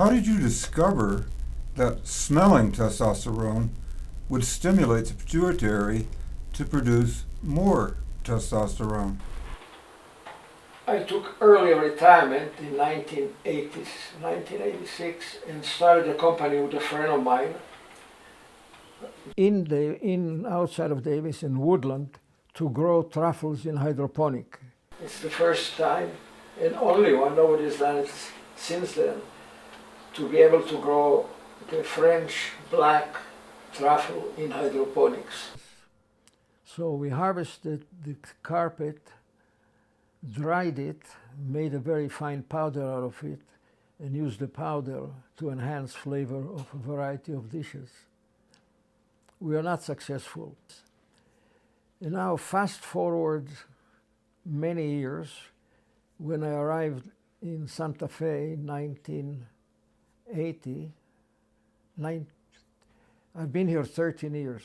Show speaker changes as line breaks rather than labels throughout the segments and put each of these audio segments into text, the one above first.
How did you discover that smelling testosterone would stimulate the pituitary to produce more testosterone?
I took early retirement in 1986 and started a company with a friend of mine in outside of Davis in Woodland to grow truffles in hydroponic. It's the first time and only one, nobody's done it since then, to be able to grow the French black truffle in hydroponics. So we harvested the carpet, dried it, made a very fine powder out of it, and used the powder to enhance flavor of a variety of dishes. We are not successful. And now fast forward many years, when I arrived in Santa Fe in 1980, I've been here 13 years.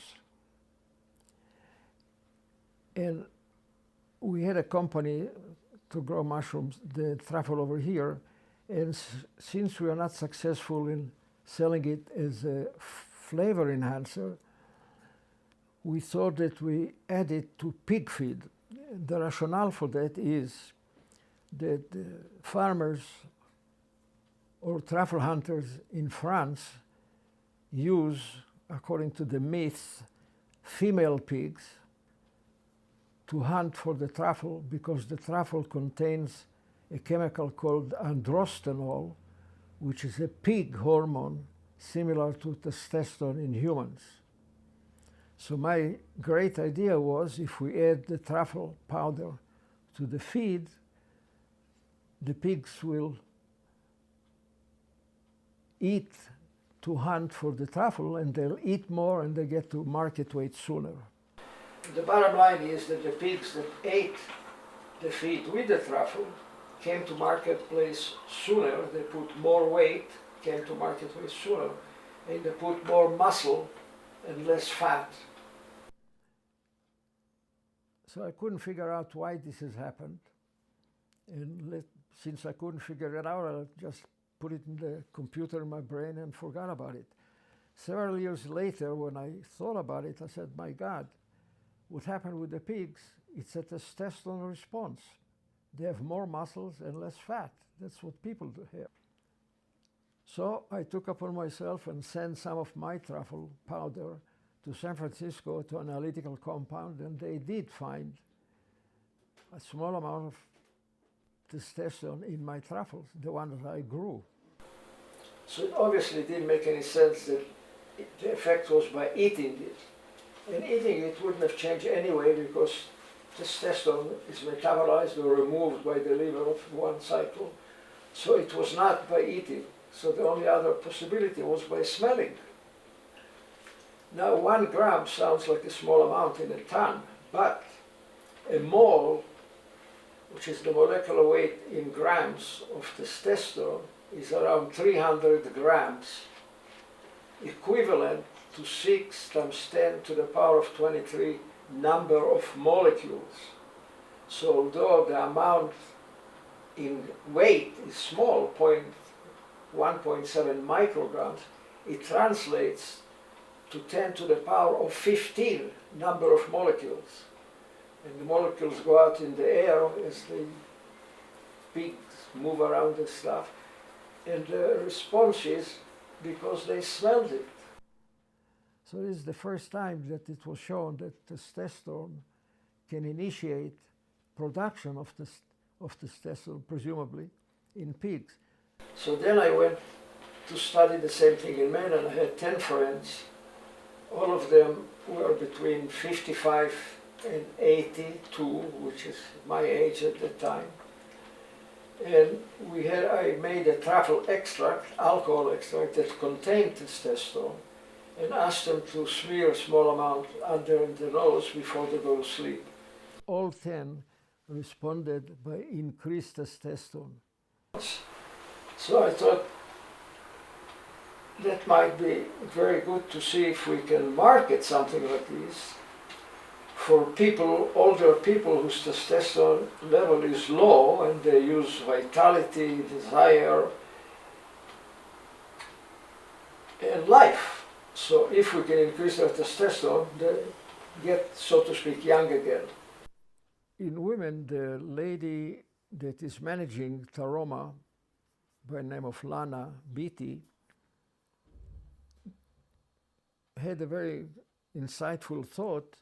And we had a company to grow mushrooms, the truffle over here, and since we are not successful in selling it as a flavor enhancer, we thought that we add it to pig feed. The rationale for that is that farmers or truffle hunters in France use, according to the myth, female pigs to hunt for the truffle because the truffle contains a chemical called androstenol, which is a pig hormone similar to testosterone in humans. So my great idea was, if we add the truffle powder to the feed, the pigs will eat to hunt for the truffle, and they'll eat more and they get to market weight sooner. The bottom line is that the pigs that ate the feed with the truffle came to marketplace sooner, they put more weight, came to marketplace sooner, and they put more muscle and less fat. So I couldn't figure out why this has happened. And since I couldn't figure it out, I just put it in the computer in my brain and forgot about it. Several years later, when I thought about it, I said, my God, what happened with the pigs? It's a testosterone response. They have more muscles and less fat. That's what people do have. So I took upon myself and sent some of my truffle powder to San Francisco to an analytical compound, and they did find a small amount of testosterone in my truffles, the one that I grew. So it obviously didn't make any sense that the effect was by eating it. And eating it wouldn't have changed anyway, because testosterone is metabolized or removed by the liver of one cycle. So it was not by eating. So the only other possibility was by smelling. Now 1 gram sounds like a small amount in a ton, but a mole, which is the molecular weight in grams of testosterone, is around 300 grams, equivalent to 6 times 10 to the power of 23 number of molecules. So although the amount in weight is small, 1.7 micrograms, it translates to 10 to the power of 15 number of molecules. And the molecules go out in the air as the pigs move around the stuff. And the response is because they smelled it. So this is the first time that it was shown that testosterone can initiate production of testosterone, presumably, in pigs. So then I went to study the same thing in men, and I had 10 friends. All of them were between 55 and 82, which is my age at the time. And I made a truffle extract, alcohol extract, that contained testosterone, and asked them to smear a small amount under the nose before they go to sleep. All 10 responded by increased testosterone. So I thought that might be very good to see if we can market something like this for people, older people whose testosterone level is low and they use vitality, desire, and life. So if we can increase their testosterone, they get, so to speak, young again. In women, the lady that is managing Taroma by the name of Lana Beatty had a very insightful thought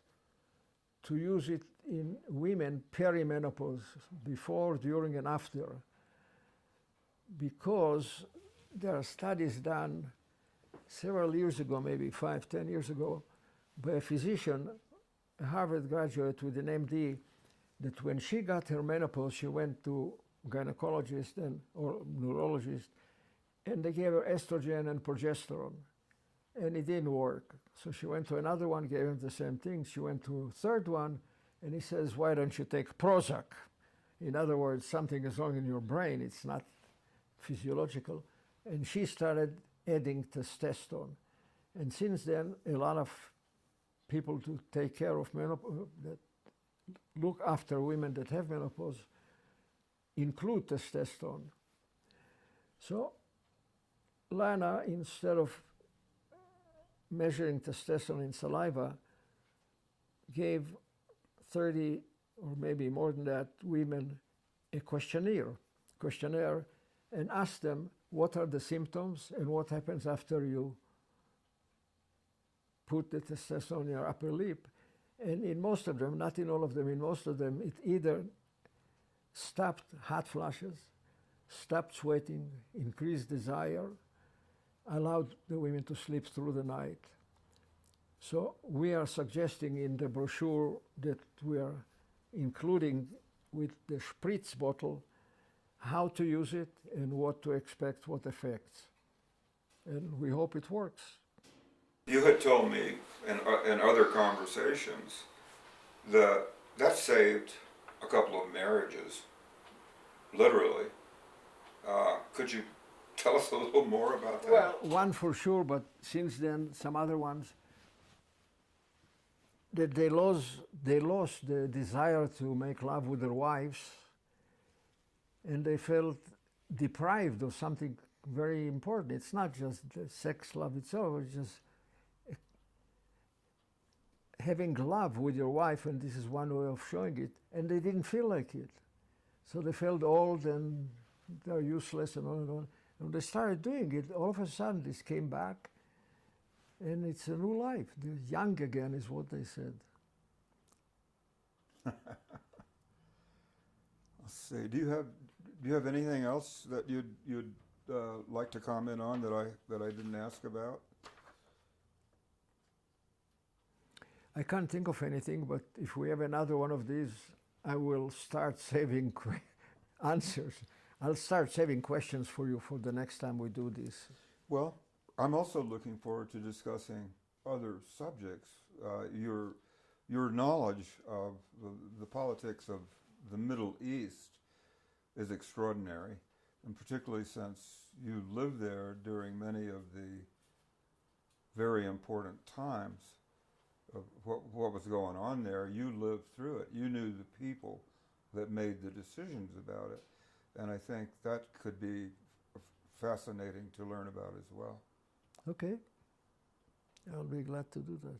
to use it in women perimenopause, before, during, and after, because there are studies done several years ago, maybe 5, 10 years ago, by a physician, a Harvard graduate with an MD, that when she got her menopause, she went to gynecologist or neurologist, and they gave her estrogen and progesterone, and it didn't work. So she went to another one, gave him the same thing. She went to a third one, and he says, why don't you take Prozac? In other words, something is wrong in your brain. It's not physiological. And she started adding testosterone. And since then, a lot of people to take care of menopause, that look after women that have menopause, include testosterone. So Lana, instead of measuring testosterone in saliva, gave 30 or maybe more than that women a questionnaire and asked them what are the symptoms and what happens after you put the testosterone in your upper lip. And in most of them, not in all of them, in most of them, it either stopped hot flashes, stopped sweating, increased desire, allowed the women to sleep through the night. So we are suggesting in the brochure that we are including with the spritz bottle how to use it and what to expect, what effects. And we hope it works.
You had told me in other conversations that saved a couple of marriages, literally. Could you tell us a little more about that?
Well, one for sure, but since then, some other ones, that they lost the desire to make love with their wives, and they felt deprived of something very important. It's not just the sex love itself, it's just having love with your wife, and this is one way of showing it, and they didn't feel like it. So they felt old and they're useless and on and on. And when they started doing it, all of a sudden this came back, and it's a new life. They're young again is what they said.
Let's see. Do you have anything else that you'd like to comment on that I didn't ask about?
I can't think of anything, but if we have another one of these, I will start saving answers. I'll start saving questions for you for the next time we do this.
Well, I'm also looking forward to discussing other subjects. Your knowledge of the politics of the Middle East is extraordinary, and particularly since you lived there during many of the very important times of what was going on there. You lived through it. You knew the people that made the decisions about it, and I think that could be fascinating to learn about as well.
Okay. I'll be glad to do that.